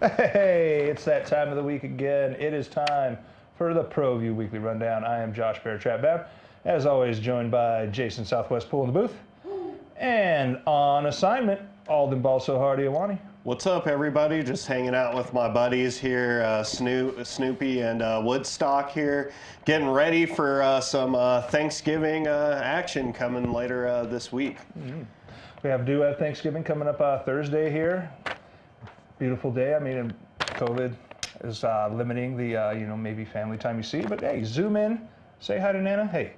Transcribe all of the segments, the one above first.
Hey, it's that time of the week again. It is time for the ProView Weekly Rundown. I am Josh Bear Trapdown, as always joined by Jason Southwest Pool in the booth. And on assignment, Alden Balso-Hardy-Awani. What's up, everybody? Just hanging out with my buddies here, Snoopy and Woodstock here, getting ready for some Thanksgiving action coming later this week. We do have Thanksgiving coming up Thursday here. Beautiful day. I mean, COVID is limiting the, maybe family time you see, but hey, zoom in, say hi to Nana. Hey,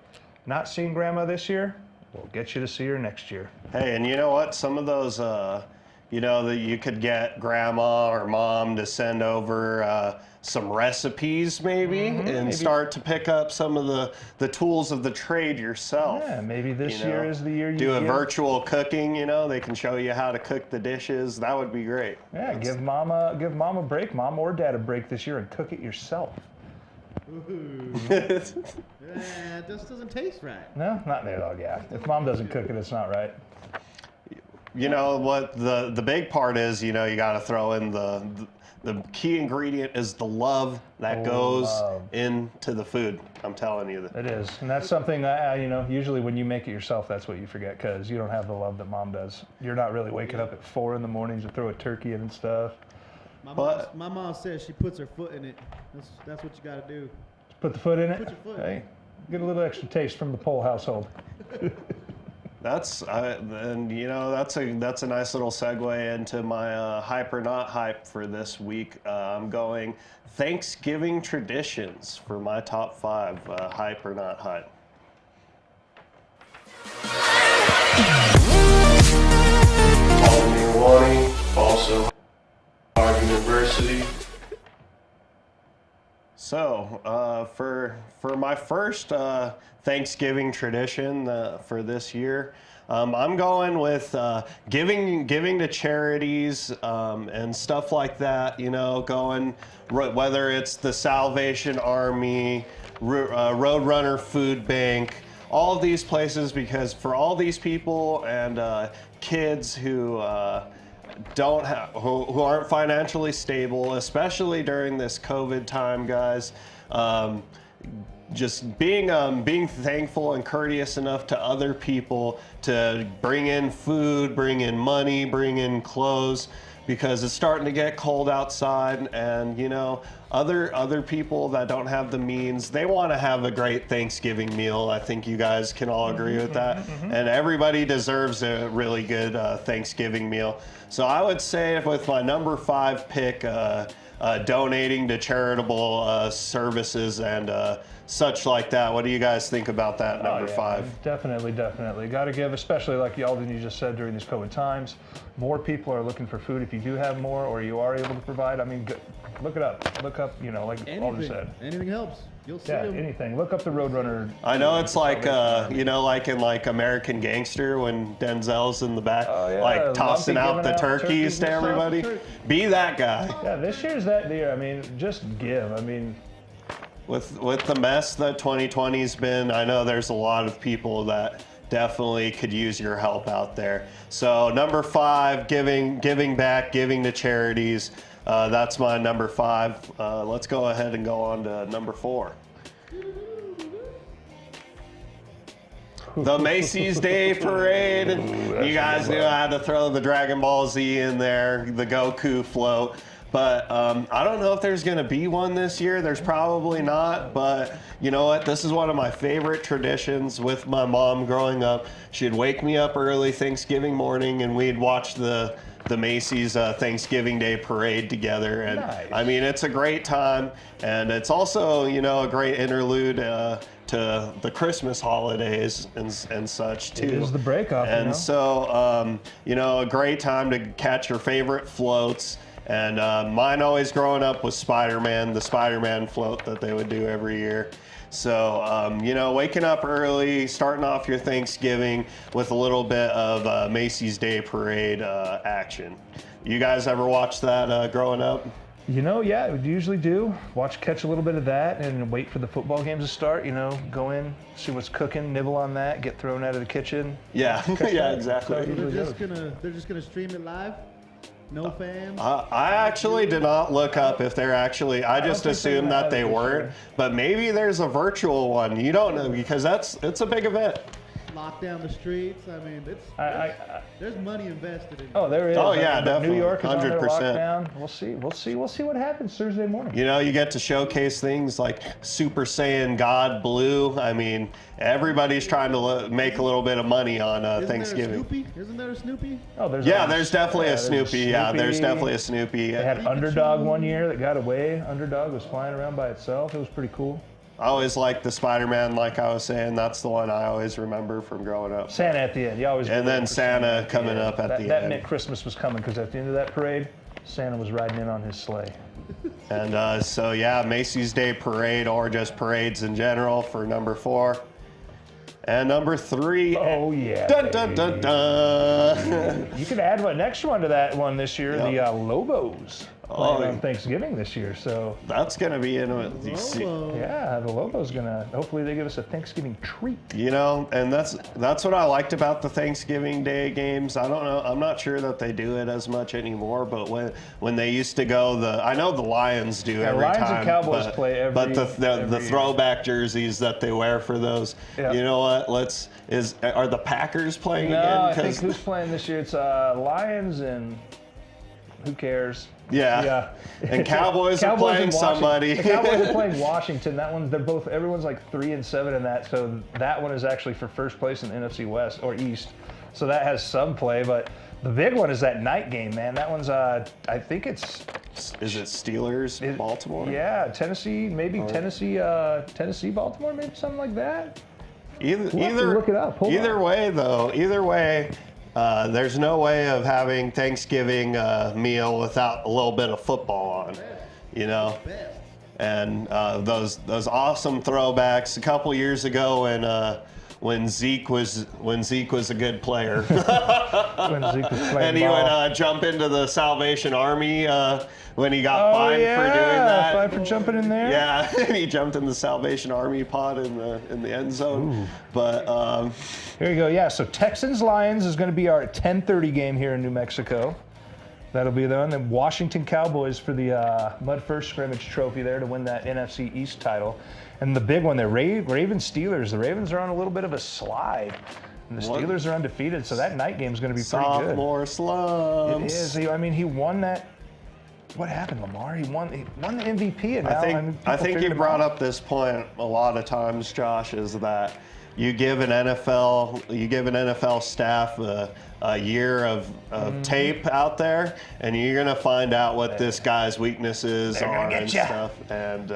not seeing Grandma this year, we'll get you to see her next year. Hey, and you know what? Some of those, that you could get Grandma or Mom to send over some recipes maybe, start to pick up some of the tools of the trade yourself. Yeah, maybe this year is the year you do a virtual cooking, they can show you how to cook the dishes. That would be great. Yeah, give mom a break, mom or dad a break this year and cook it yourself. Ooh. It just doesn't taste right. No, not there, dog. Yeah, if mom doesn't cook it, it's not right. You know what the big part is, you got to throw in the key ingredient is the love that goes into the food. I'm telling you that. It is, and that's something that, usually when you make it yourself, that's what you forget because you don't have the love that mom does. You're not really waking up at 4 in the morning to throw a turkey in and stuff. My mom says she puts her foot in it. That's what you got to do. Put the foot in it? Put your foot. Hey, get a little extra taste from the Pole household. That's a nice little segue into my hype or not hype for this week. I'm going Thanksgiving traditions for my top 5 hype or not hype. Also, our university. So, for my first Thanksgiving tradition for this year, I'm going with giving to charities and stuff like that. Going whether it's the Salvation Army, Roadrunner Food Bank, all of these places, because for all these people and kids who who aren't financially stable, especially during this COVID time, guys. Just being thankful and courteous enough to other people to bring in food, bring in money, bring in clothes, because it's starting to get cold outside, and other people that don't have the means, they want to have a great Thanksgiving meal. I think you guys can all agree with that. And everybody deserves a really good Thanksgiving meal. So I would say with my number 5 pick, donating to charitable services and such like that. What do you guys think about that, number 5? Definitely. Got to give, especially like Alden, you just said, during these COVID times, more people are looking for food. If you do have more or you are able to provide, look it up. Look up, like Alden said. Anything helps. You'll see them. Anything. Look up the Roadrunner. I know it's like, like in American Gangster when Denzel's in the back, tossing out the turkeys to everybody. Be that guy. Yeah, this year's that year. Just give. With the mess that 2020's been, I know there's a lot of people that definitely could use your help out there. So number 5, giving back, giving to charities. That's my number 5. Let's go ahead and go on to number 4. The Macy's Day Parade. You guys knew I had to throw the Dragon Ball Z in there, the Goku float. But I don't know if there's going to be one this year. There's probably not. But you know what? This is one of my favorite traditions with my mom growing up. She'd wake me up early Thanksgiving morning, and we'd watch the Macy's Thanksgiving Day Parade together. And nice. It's a great time. And it's also, a great interlude to the Christmas holidays and such too. It is the breakup. And so, a great time to catch your favorite floats. And mine always growing up was Spider-Man, the Spider-Man float that they would do every year. So, waking up early, starting off your Thanksgiving with a little bit of Macy's Day Parade action. You guys ever watch that growing up? Yeah, we usually do. Catch a little bit of that and wait for the football games to start, go in, see what's cooking, nibble on that, get thrown out of the kitchen. Yeah, yeah, exactly. So they're just gonna stream it live? No fans. I actually did not look up if they're actually. I just think they're assumed gonna that have they it this weren't. year. But maybe there's a virtual one. You don't know because it's a big event. Lock down the streets. I mean, there's money invested in it. Oh, there is. Oh, yeah, New definitely. York is on their 100%. lockdown. We'll see what happens Thursday morning. You know, you get to showcase things like Super Saiyan God Blue. I mean, everybody's trying to make a little bit of money on Thanksgiving. Isn't there a Snoopy? Oh, there's There's definitely a Snoopy. Yeah, there's definitely a Snoopy. They had Underdog one year that got away. Underdog was flying around by itself. It was pretty cool. I always liked the Spider-Man, like I was saying. That's the one I always remember from growing up. Santa at the end. You always. And then wait for Santa coming up at the That end. meant Christmas was coming because at the end of that parade, Santa was riding in on his sleigh. And so, yeah, Macy's Day Parade or just parades in general for number 4. And number 3. Oh yeah. Dun, dun, dun, dun. You could add one next one to that one this year. Yep. The Lobos playing on Thanksgiving this year. So That's going to be in a. yeah, the Lobos gonna. Hopefully they give us a Thanksgiving treat. You know, and that's what I liked about the Thanksgiving Day games. I don't know. I'm not sure that they do it as much anymore. But when they used to go, I know the Lions do every Lions time. and Cowboys play every. But the every year. throwback jerseys that they wear for those. Yeah. You know what? Are the Packers playing No, again? I think who's playing this year? It's Lions and who cares? Yeah. And Cowboys are playing and Washington. somebody. The Cowboys are playing Washington. That one, everyone's like 3-7 in that. So that one is actually for first place in the NFC West or East. So that has some play, but the big one is that night game, man. That one's, I think it's. Is it Steelers, Baltimore? Yeah, Tennessee, maybe Tennessee, Baltimore, maybe something like that. Either look it up. Hold either on. way, though, there's no way of having Thanksgiving meal without a little bit of football on, you know. And those awesome throwbacks a couple years ago when Zeke was a good player, When Zeke was playing and he ball. would jump into the Salvation Army when he got fined for doing that. Fined for jumping in there. Yeah, and he jumped in the Salvation Army pod in the end zone. Ooh. But Here you go. Yeah, so Texans-Lions is going to be our 10:30 game here in New Mexico. That'll be the one. Then Washington Cowboys for the Mud First Scrimmage Trophy there to win that NFC East title. And the big one there, Ravens-Steelers. The Ravens are on a little bit of a slide. And the Steelers are undefeated, so that night game is going to be pretty good. sophomore slumps. It is. I mean, he won that. What happened, Lamar? He won the MVP, and now I think you brought up this point a lot of times, Josh, is that you give an NFL staff a year of tape out there, and you're gonna find out what this guy's weaknesses are and stuff. And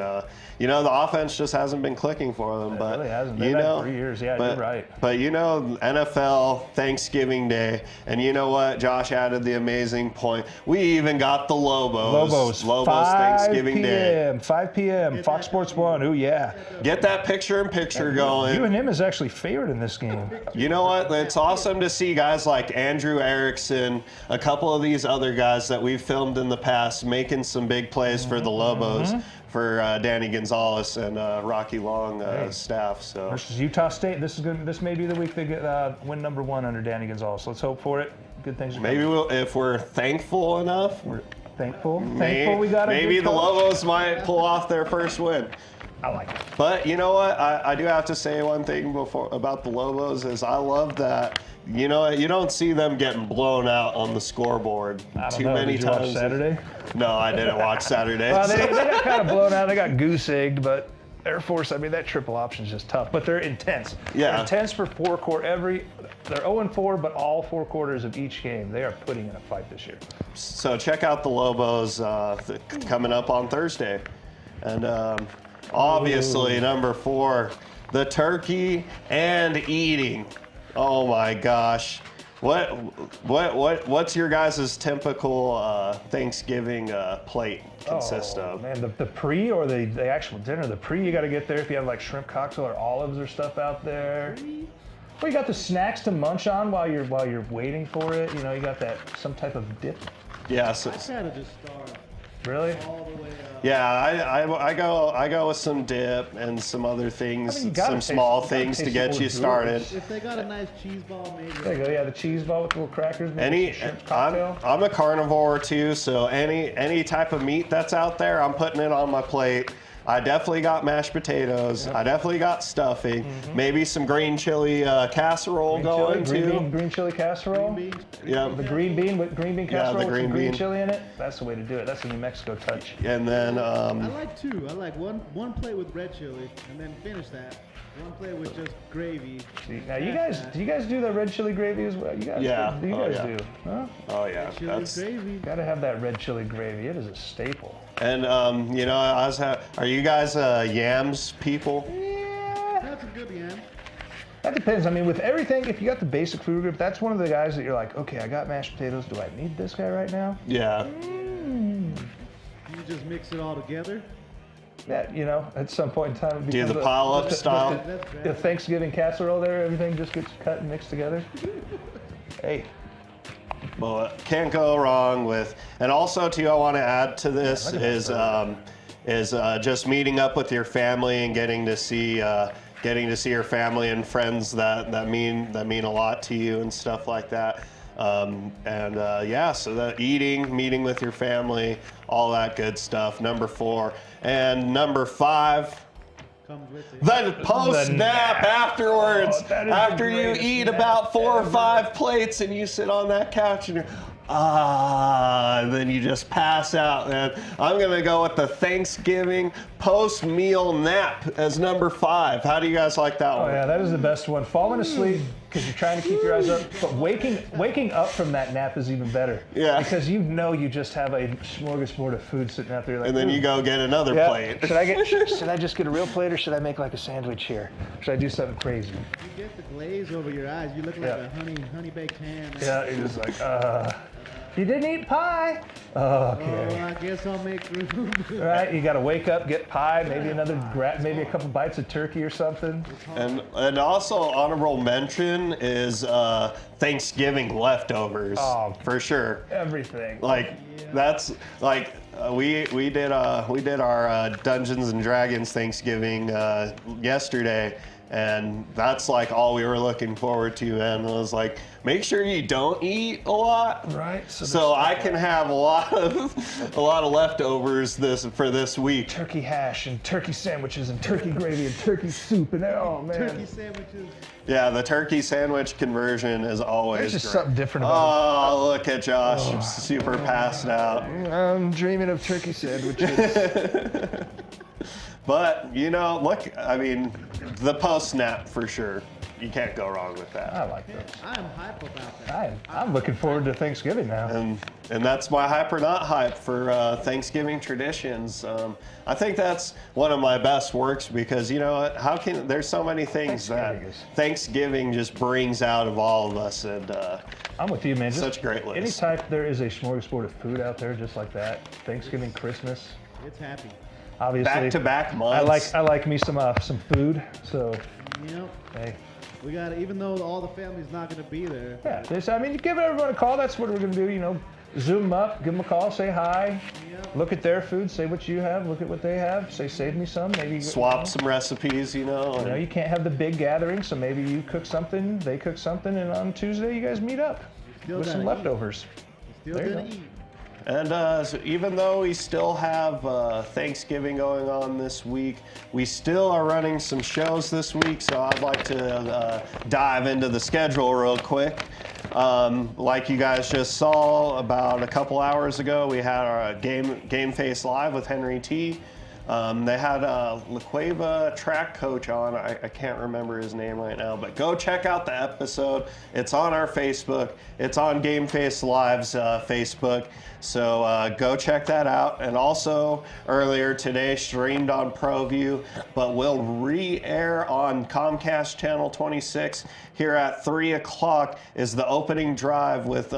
you know, the offense just hasn't been clicking for them. But really hasn't. You They've had know, 3 years. Yeah, but, you're right. But you know, NFL Thanksgiving Day, and you know what? Josh added the amazing point. We even got the Lobos 5 Thanksgiving Day. 5 p.m. Fox Sports 1. Ooh, yeah. Get that picture-in-picture going. UNM is actually favored in this game. You know what? It's awesome to see guys like Andrew Erickson, a couple of these other guys that we've filmed in the past, making some big plays for the Lobos, for Danny Gonzalez and Rocky Long staff. So Versus Utah State. This may be the week they get win number 1 under Danny Gonzalez. Let's hope for it. Good things are maybe if we're thankful enough, thankful we got a maybe good the coach. Lobos might pull off their first win. I like it. But you know what? I do have to say one thing about the Lobos is I love that. You know, you don't see them getting blown out on the scoreboard too many Did you watch times. Saturday? No, I didn't watch Saturday. Well, they got kind of blown out. They got goose-egged, but Air Force, I mean, that triple option is just tough. But they're intense. Yeah. They're intense for 4 quarters. They're 0-4, but all 4 quarters of each game, they are putting in a fight this year. So check out the Lobos coming up on Thursday. And obviously, number 4, the turkey and eating. Oh my gosh. What's your guys' typical Thanksgiving plate consist of? Man, the pre or the actual dinner? The pre, you got to get there if you have like shrimp cocktail or olives or stuff out there. Well, you got the snacks to munch on while you're waiting for it. You know, you got some type of dip. Yeah. So, I kind of just starve Really? all the way up. Yeah, I go with some dip and some other things, I mean, you gotta some taste- small you gotta things to taste get what you we're started. doing. If they got a nice cheese ball, maybe. There you go. Yeah, the cheese ball with the little crackers. Maybe some shrimp cocktail. I'm a carnivore too, so any type of meat that's out there, I'm putting it on my plate. I definitely got mashed potatoes. I definitely got stuffing. Maybe some green chili casserole going too. Green chili casserole. Green beans. Yeah. The green bean with green bean Yeah, casserole the with green some green bean. chili in it. That's the way to do it. That's the New Mexico touch. And then I like two. I like one plate with red chili, and then finish that. One plate with just gravy. See, now you guys, do you guys do the red chili gravy as well? You guys, Yeah. you Oh, guys yeah. do. Huh? oh yeah, Chili that's gravy. Gotta have that red chili gravy. It is a staple. and are you guys yams people? Yeah. That's a good yam. That depends. I mean, with everything, if you got the basic food group, that's one of the guys that you're like, okay, I got mashed potatoes. Do I need this guy right now? Yeah. You just mix it all together. Yeah, you know, at some point in time, it Do becomes the pile-up just style. That's The great. Thanksgiving casserole there, everything just gets cut and mixed together. Hey, Well, can't go wrong with, and also too, I want to add to this look at is just meeting up with your family and getting to see your family and friends that mean a lot to you and stuff like that. So that meeting with your family, all that good stuff. Number 4 and number 5. Comes with it. The post nap afterwards, Oh, that is after the you greatest eat nap about 4 or ever. 5 plates and you sit on that couch and you're, and then you just pass out, man. I'm gonna go with the Thanksgiving post-meal nap as number 5. How do you guys like that oh one? yeah, that is the best one. Falling asleep because you're trying to keep your eyes up, but waking up from that nap is even better. Yeah. Because you know you just have a smorgasbord of food sitting out there. Like, And then you go get another yeah, plate. should I just get a real plate or should I make like a sandwich here? Should I do something crazy? You get the glaze over your eyes. You look like Yeah. a honey baked ham. Yeah, you're just like, you didn't eat pie. Oh, Oh, okay. I guess I'll make room. All right, you got to wake up, get pie, maybe maybe a couple bites of turkey or something. And also honorable mention is Thanksgiving leftovers, Oh. for sure. Everything. Like that's like we did our Dungeons and Dragons Thanksgiving yesterday, and that's like all we were looking forward to. And it was like, make sure you don't eat a lot, Right. so I can have a lot of leftovers for this week. Turkey hash and turkey sandwiches and turkey gravy and turkey soup and oh man. Turkey sandwiches. Yeah, the turkey sandwich conversion is always There's just great. something different about Oh, look at Josh, super passed out. it. I'm dreaming of turkey sandwiches. But, look, I mean, the post-snap for sure. You can't go wrong with that. I like those. I'm hype about that. I'm looking forward to Thanksgiving now. And that's my hype or not hype for Thanksgiving traditions. I think that's one of my best works because, there's so many things that Thanksgiving just brings out of all of us. And I'm with you, man. Just such a great list. Anytime there is a smorgasbord of food out there just like that, Thanksgiving, Christmas, It's happy. obviously. back-to-back months. I like me some food. So Yep. hey, We got to, even though all the family's not going to be there. yeah. You give everyone a call. That's what we're gonna do. Zoom them up, give them a call, say hi, Yep. look at their food, say what you have, look at what they have, say save me some, maybe Swap some recipes, You can't have the big gathering, so maybe you cook something, they cook something, and on Tuesday you guys meet up Still with some gotta eat. leftovers. Still There you going go. to eat. And so even though we still have Thanksgiving going on this week, we still are running some shows this week. So I'd like to dive into the schedule real quick. Like you guys just saw about a couple hours ago, we had our Game Face Live with Henry T. They had La Cueva track coach on. I can't remember his name right now, but go check out the episode. It's on our Facebook. It's on Game Face Live's Facebook. So go check that out. And also earlier today, streamed on ProView, but will re-air on Comcast Channel 26 here at 3 o'clock is the opening drive with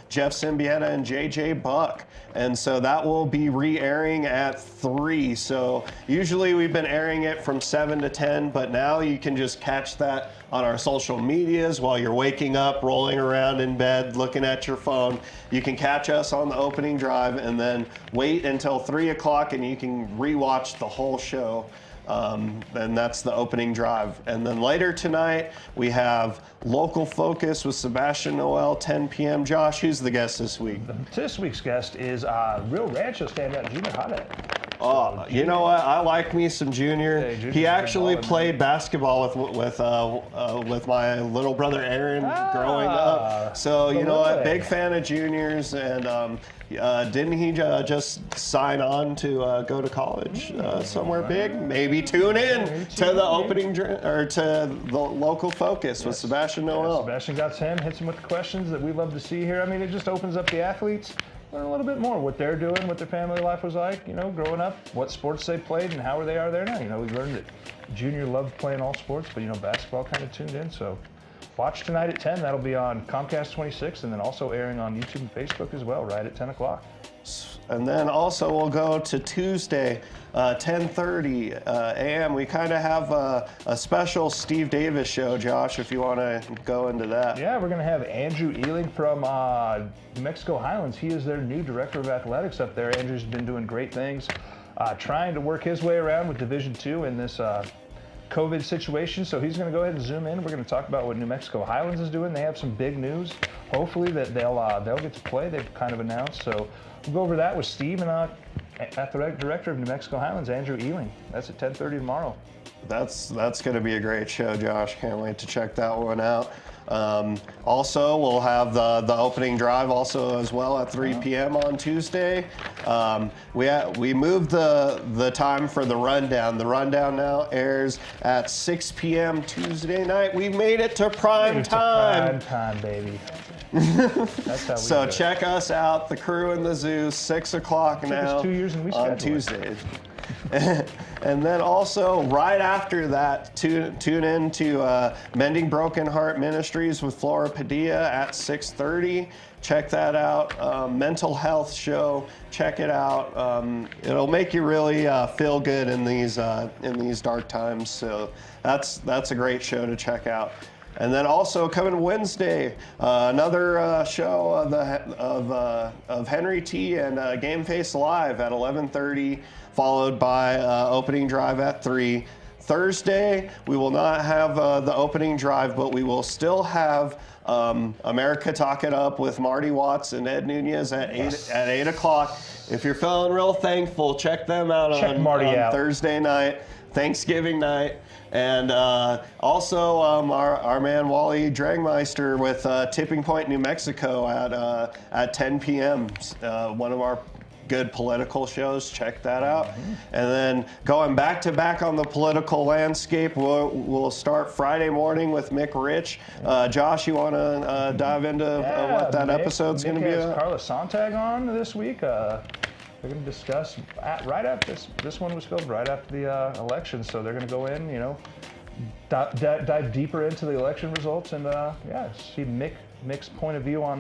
Jeff Symbieta and JJ Buck. And so that will be re-airing at 3. So So usually we've been airing it from 7 to 10, but now you can just catch that on our social medias while you're waking up, rolling around in bed, looking at your phone. You can catch us on the opening drive and then wait until 3 o'clock and you can rewatch the whole show. And that's the opening drive. And then later tonight, we have Local Focus with Sebastian Noel, 10 p.m. Josh, who's the guest this week? This week's guest is Real Rancho standout Junior Haddad. Oh, you know what? I like me some Junior. Hey, Junior's He actually been balling, played basketball with my little brother Aaron growing up. So you know what? Big fan of Juniors, and didn't he just sign on to go to college somewhere big? Maybe tune in to the opening or to the Local Focus with Sebastian Noel. Sebastian got him, hits him with the questions that we love to see here. I mean, it just opens up the athletes. Learn a little bit more what they're doing, what their family life was like, you know, growing up, what sports they played, and how they are there now. You know, we learned that Junior loved playing all sports, but, you know, basketball kind of tuned in. So watch tonight at 10. That'll be on Comcast 26, and then also airing on YouTube and Facebook as well, right at 10 o'clock. And then also we'll go to Tuesday, 10:30 a.m. We kind of have a special Steve Davis show, Josh, if you want to go into that. Yeah, we're going to have Andrew Ealing from New Mexico Highlands. He is their new director of athletics up there. Andrew's been doing great things, trying to work his way around with Division II in this COVID situation. So he's going to go ahead and zoom in. We're going to talk about what New Mexico Highlands is doing. They have some big news. Hopefully that they'll get to play. They've kind of announced. So we'll go over that with Steve and athletic director of New Mexico Highlands, Andrew Ealing. That's at 10:30 tomorrow. That's going to be a great show, Josh. Can't wait to check that one out. Also, we'll have the opening drive also as well at 3 p.m. on Tuesday. We moved the time for the rundown. The rundown now airs at 6 p.m. Tuesday night. We made it to prime time. Prime time, baby. That's how we So do it. check us out, the crew in the zoo, 6 o'clock now us 2 years and we on schedule it. Tuesdays. And then also right after that, tune in to Mending Broken Heart Ministries with Flora Padilla at 6:30. Check that out. Mental health show. Check it out. It'll make you really feel good in these dark times. So that's a great show to check out. And then also coming Wednesday, another show of Henry T and Game Face Live at 11:30, followed by opening drive at 3. Thursday, we will not have the opening drive, but we will still have America Talk It Up with Marty Watts and Ed Nunez at 8 o'clock. If you're feeling real thankful, check them out on Thursday night, Thanksgiving night. And also our man Wally Dragmeister with Tipping Point, New Mexico at 10 p.m. One of our good political shows. Check that out. And then going back to back on the political landscape, we'll start Friday morning with Mick Rich. Josh, you want to dive into what that episode's going to be about? Carla Sontag on this week. They're going to discuss right after this one was filmed right after the election, so they're going to go in, you know, dive deeper into the election results and see Mick's point of view on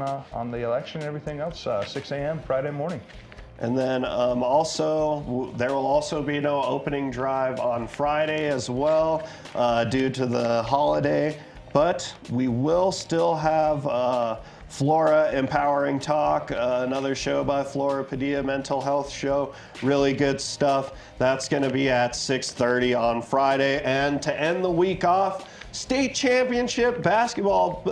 the election and everything else. 6 a.m. Friday morning. And then also, there will also be no opening drive on Friday as well due to the holiday, but we will still have Flora Empowering Talk, another show by Flora Padilla, mental health show, really good stuff. That's going to be at 6:30 on Friday. And to end the week off, state championship basketball,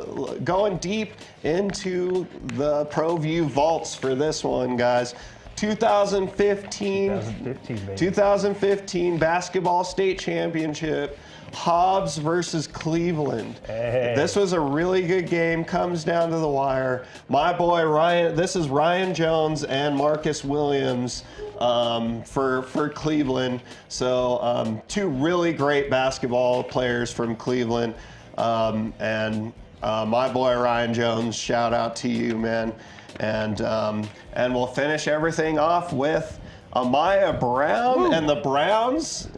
going deep into the ProView vaults for this one, guys. 2015 basketball state championship, Hobbs versus Cleveland. Hey. This was a really good game, comes down to the wire. My boy Ryan, this is Ryan Jones and Marcus Williams for Cleveland. So two really great basketball players from Cleveland. And my boy Ryan Jones, shout out to you, man. And we'll finish everything off with Amaya Brown and the Browns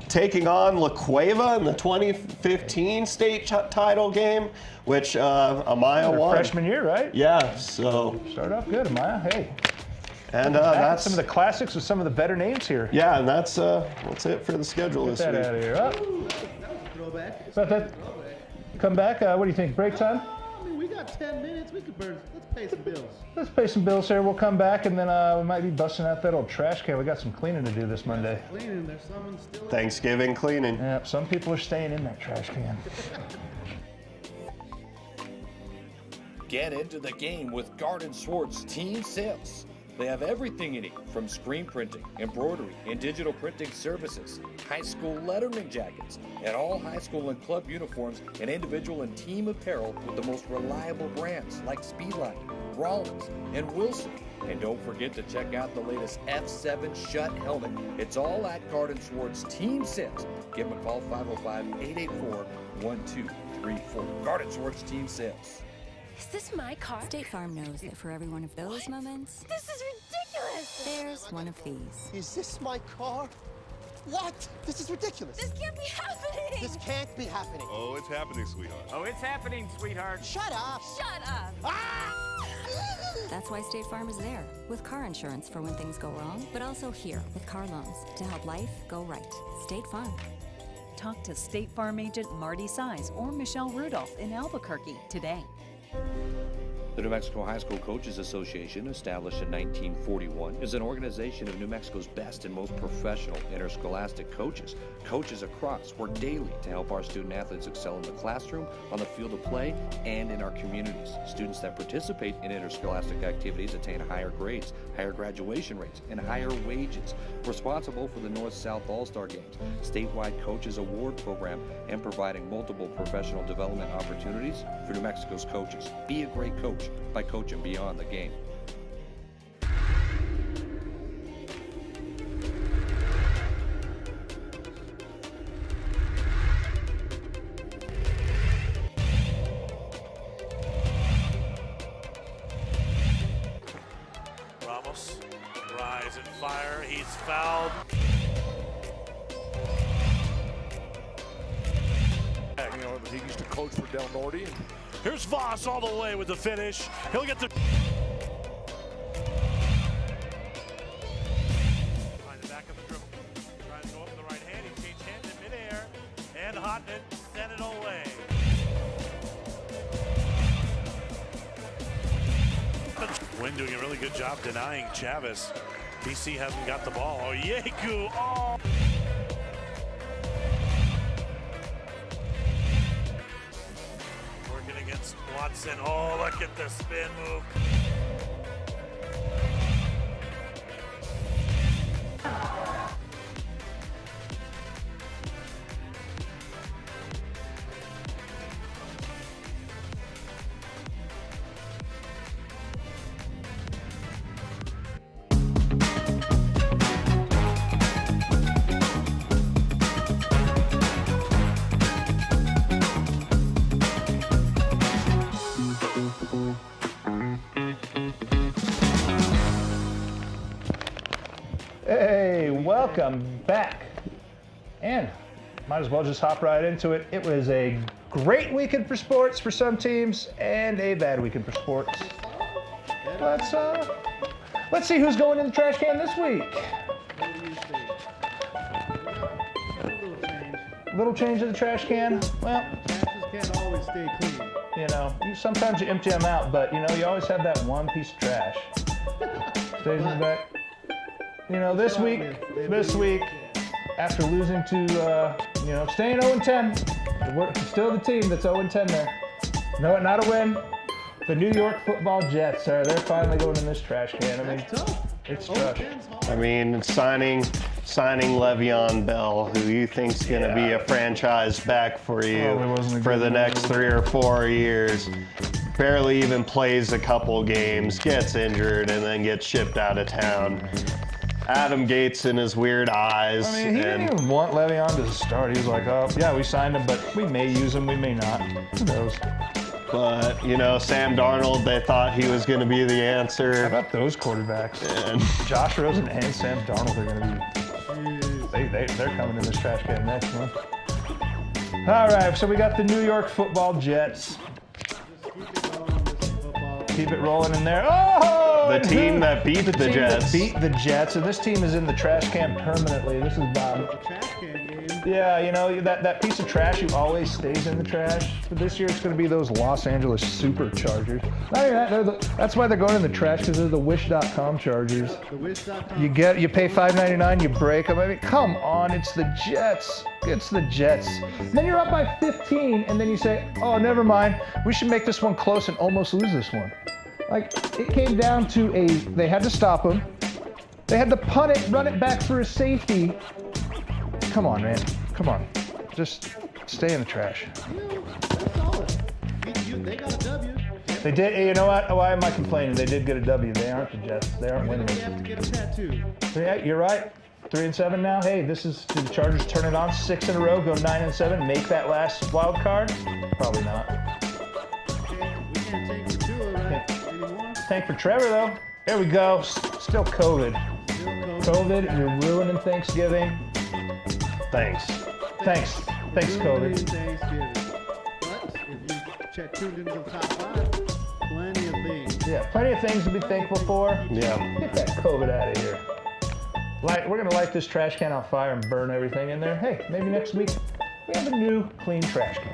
taking on La Cueva in the 2015 state title game, which Amaya won. Freshman year, right? Yeah, so. Start off good, Amaya. Hey. And Back with that's some of the classics with some of the better names here. yeah, and that's it for the schedule Get this that week. out of here. That was a throwback. Is that? Come back. What do you think? Break time? I mean, we got 10 minutes. We could burn. Let's pay some bills. Let's pay some bills here. We'll come back, and then we might be busting out that old trash can. We got some cleaning to do this Monday. Cleaning. There's someone still. Thanksgiving cleaning. Yeah, some people are staying in that trash can. Get into the game with Garden Swartz Team Sales. They have everything you need, from screen printing, embroidery, and digital printing services, high school letterman jackets, and all high school and club uniforms, and individual and team apparel with the most reliable brands like Speedline, Rollins, and Wilson. And don't forget to check out the latest F7 Shut helmet. It's all at Garden Swartz Team Sales. Give them a call, 505-884-1234. Garden Swartz Team Sales. Is this my car? State Farm knows that for every one of those moments, This is ridiculous! there's one of these. Is this my car? What? This is ridiculous. This can't be happening! This can't be happening. Oh, it's happening, sweetheart. Oh, it's happening, sweetheart. Shut up. Shut up! That's why State Farm is there, with car insurance for when things go wrong, but also here with car loans to help life go right. State Farm. Talk to State Farm agent Marty Size or Michelle Rudolph in Albuquerque today. The New Mexico High School Coaches Association, established in 1941, is an organization of New Mexico's best and most professional interscholastic coaches. Coaches across work daily to help our student athletes excel in the classroom, on the field of play, and in our communities. Students that participate in interscholastic activities attain higher grades, higher graduation rates, and higher wages. Responsible for the North-South All-Star Games, statewide coaches award program, and providing multiple professional development opportunities for New Mexico's coaches. Be a great coach by coaching beyond the game. Ramos, rise and fire. He's fouled. You know, he used to coach for Del Norte. Here's Voss all the way with the finish. He'll get the. Behind the back of the dribble. Trying to go up with the right hand. He changed hands in midair. And Hotman sent it away. Wynn doing a really good job denying Chavez. BC hasn't got the ball. Oh, Yeku. Oh. Working against Watson. Oh, look at the spin move. Hey, welcome back. And might as well just hop right into it. It was a great weekend for sports for some teams and a bad weekend for sports. Let's see who's going in the trash can this week. What do you think? A little change. Little change in the trash can. Well, Trashes can't always stay clean. you know, sometimes you empty them out, but you know, you always have that one piece of trash. Stays in the back. You know, this week, after losing to, staying 0-10, we're still the team that's 0-10 there. No, not a win. The New York Football Jets they're finally going in this trash can. I mean, That's tough. it's tough. I mean, signing Le'Veon Bell, who you think's going to be a franchise back for you Probably wasn't a for good the move. next 3 or 4 years. Barely even plays a couple games, gets injured, and then gets shipped out of town. Adam Gates and his weird eyes. I mean, he didn't even want Le'Veon to start. He was like, oh, yeah, we signed him, but we may use him, we may not. Who knows? But, Sam Darnold, they thought he was going to be the How answer. about those quarterbacks? And Josh Rosen and Sam Darnold are going to be, they're coming in this trash can next month. All right, so we got the New York Football Jets. Just keep it going. This is football. Keep it rolling in there. Oh! The and team who- that beat the team that Jets. beat the Jets, and this team is in the trash can permanently. This is The trash can game. yeah, you know, that piece of trash who always stays in the trash. But this year it's going to be those Los Angeles Superchargers. Not even that, that's why they're going in the trash, because they're the Wish.com Chargers. The Wish.com. You pay $5.99, you break them. I mean, come on, it's the Jets. It's the Jets. Then you're up by 15, and then you say, oh, never mind. We should make this one close and almost lose this one. Like, it came down to they had to stop him. They had to punt it, run it back for a safety. Come on, man. Come on. Just stay in the trash. That's solid. They got a W. They did. You know what? Why am I complaining? They did get a W. They aren't the Jets. They aren't winning. They have to get a tattoo. Yeah, you're right. 3-7 now. Hey, did the Chargers turn it on 6 in a row, go 9-7, make that last wild card? Probably not. We can't take for Tua right anymore. Tank for Trevor though. There we go. Still COVID. COVID, you're ruining Thanksgiving. Thanks. Thanks, Ruining COVID. Thanksgiving. But if you tuned into the top 5, plenty of things. Yeah, plenty of things to be thankful for. Yeah. Get that COVID out of here. We're gonna light this trash can on fire and burn everything in there. Hey, maybe next week we have a new clean trash can.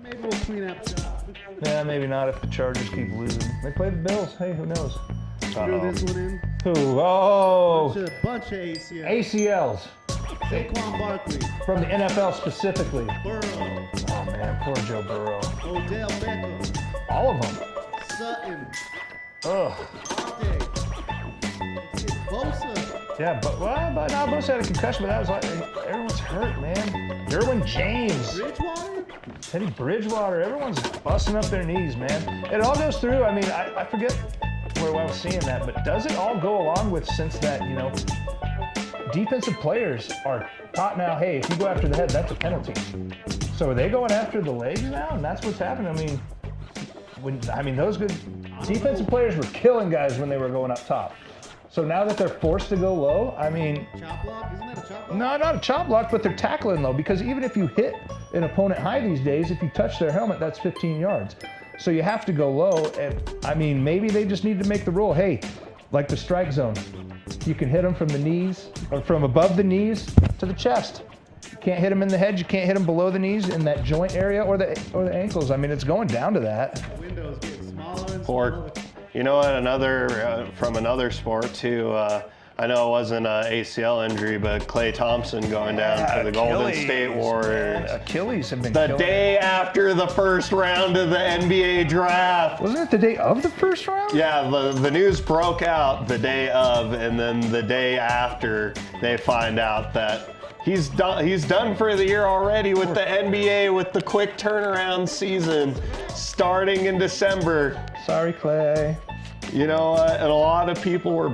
Maybe we'll clean up shop. Yeah, maybe not if the Chargers keep losing. They play the Bills. Hey, who knows? Threw this one in. Who? Oh, Bunch of ACL. ACLs Saquon Barkley. from the NFL specifically. Burrow. Oh man, poor Joe Burrow. Odell Beckham. All of them. Sutton. Ugh. Dante. Bosa. Yeah, but now Bosa had a concussion, but that was like everyone's hurt, man. Derwin James, Bridgewater. Teddy Bridgewater, everyone's busting up their knees, man. It all goes through. I mean, I forget where I was seeing that, but does it all go along with since that defensive players are taught now? Hey, if you go after the head, that's a penalty. So are they going after the legs now, and that's what's happening? I mean, those good defensive players were killing guys when they were going up top. So now that they're forced to go low, I mean, Chop block? Isn't that a chop block? no, not a chop block, but they're tackling low, because even if you hit an opponent high these days, if you touch their helmet, that's 15 yards. So you have to go low, and I mean, maybe they just need to make the rule, hey, like the strike zone, you can hit them from the knees, or from above the knees to the chest. You can't hit them in the head, you can't hit them below the knees in that joint area or the ankles. I mean, it's going down to that. Windows get smaller and Or, smaller. you know what, from another sport too, I know it wasn't an ACL injury, but Klay Thompson going down to the Golden State Warriors. Man, Achilles have been The killing day after the first round of the NBA draft. Wasn't it the day of the first round? Yeah, the news broke out the day of, and then the day after they find out that he's done for the year already with the NBA, with the quick turnaround season starting in December. Sorry, Clay. You know, and a lot of people were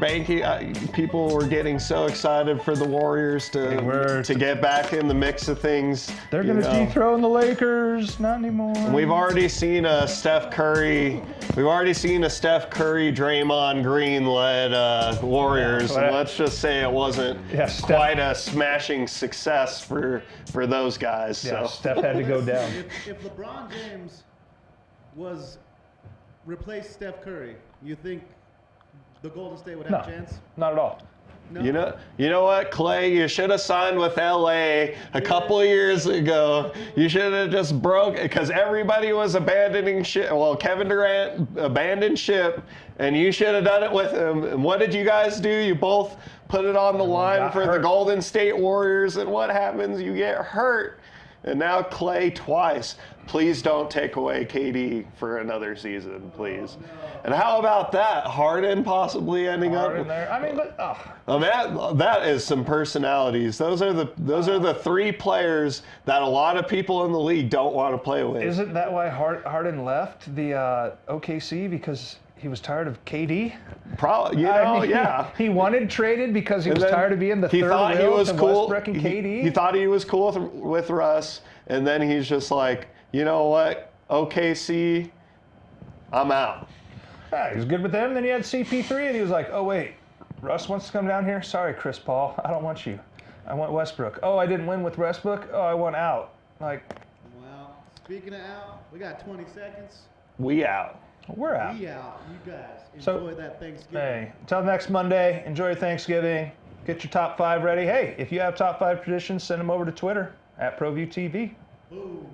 people were getting so excited for the Warriors to get back in the mix of things. They're going to dethrone the Lakers. Not anymore. We've already seen a Steph Curry, Draymond Green led Warriors, and let's just say it wasn't quite a smashing success for those guys. Yeah, so. Steph had to go down. If LeBron James replaced Steph Curry, you think the Golden State would have a chance? Not at all. No? You know what, Clay? You should have signed with LA a couple of years ago. You should have just broke, because everybody was abandoning ship. Well, Kevin Durant abandoned ship, and you should have done it with him. And what did you guys do? You both put it on the line for the Golden State Warriors, and what happens? You get hurt. And now Clay twice. Please don't take away KD for another season, please. And how about that? Harden possibly ending up there. I mean, but that is some personalities. Those are the three players that a lot of people in the league don't want to play with. Isn't that why Harden left the OKC, because he was tired of KD? Probably, yeah. He wanted traded because he was tired of being the third wheel to Westbrook and KD. He thought he was cool with Russ, and then he's just like, you know what, OKC, I'm out. Yeah, he was good with them. Then he had CP3, and he was like, oh, wait, Russ wants to come down here? Sorry, Chris Paul, I don't want you. I want Westbrook. Oh, I didn't win with Westbrook? Oh, I want out. Like, Well, speaking of out, we got 20 seconds. We out. We're out. We out. You guys So- enjoy that Thanksgiving. Hey, until next Monday, enjoy your Thanksgiving. Get your top 5 ready. Hey, if you have top 5 traditions, send them over to Twitter at ProView TV. Boom.